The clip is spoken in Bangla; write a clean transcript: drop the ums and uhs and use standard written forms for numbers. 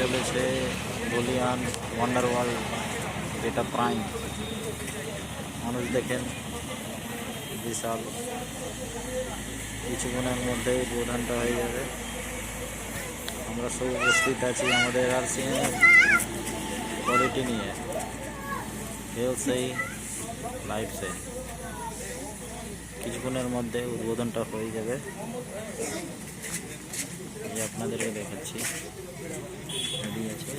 চলেছে বলিয়ান ওয়ান্ডার ওয়ার্ল্ড, যেটা প্রাইম। মানুষ দেখেন বিশাল, কিছুক্ষণের মধ্যেই উদ্বোধনটা হয়ে যাবে। আমরা সব উপস্থিত আছি আমাদের আরসিএম কোয়ালিটি নিয়ে। হেলসেই লাইভ সে কিছুক্ষণের মধ্যে উদ্বোধনটা হয়ে যাবে। এই আপনাদেরকে দেখাচ্ছি, রেডি আছে।